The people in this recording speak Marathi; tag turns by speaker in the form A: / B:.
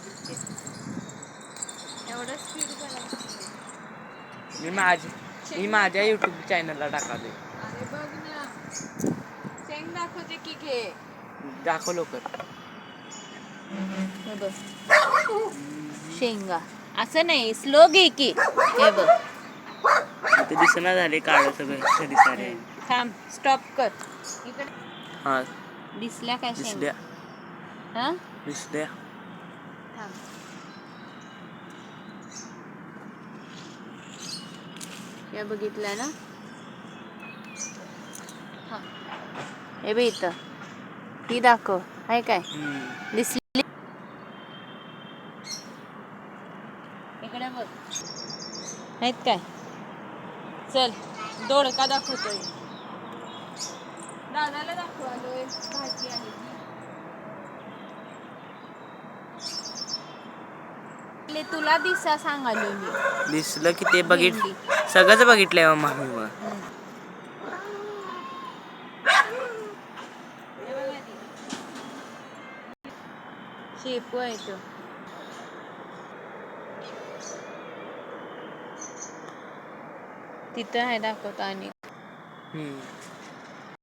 A: आदित्य एवढं स्पीड करायचं.
B: मी माझ्या YouTube चॅनलला टाकालोय.
A: अरे बघ ना, शेंग दाखवते की घे.
B: दाखव लवकर.
A: हे बघ शेंगा असं नाही, स्लो घे की. हे बघ
B: ते दिसना झाले काळं सगळं खडी सारे.
A: थांब, स्टॉप कर. इकडे
B: हा
A: दिसल्या काय
B: दिसल्या
A: शेंगा? हा
B: दिसल्या.
A: थांब. या बघितल्या ना. हा हे बघ इथं, ही दाखव. आहे काय दिसली? इकडे बघ, आहेत काय? चल दोडका दाखवतोय. दादाला दाखवालोय भाजी आहे ती. तुला दिसा सांगालोय मी.
B: दिसलं की ते
A: भेंडी
B: सगळंच बघितलंय मग मी.
A: हे बघ आधी. शेपू आहे तो. तिथं आहे दाखवतो आणि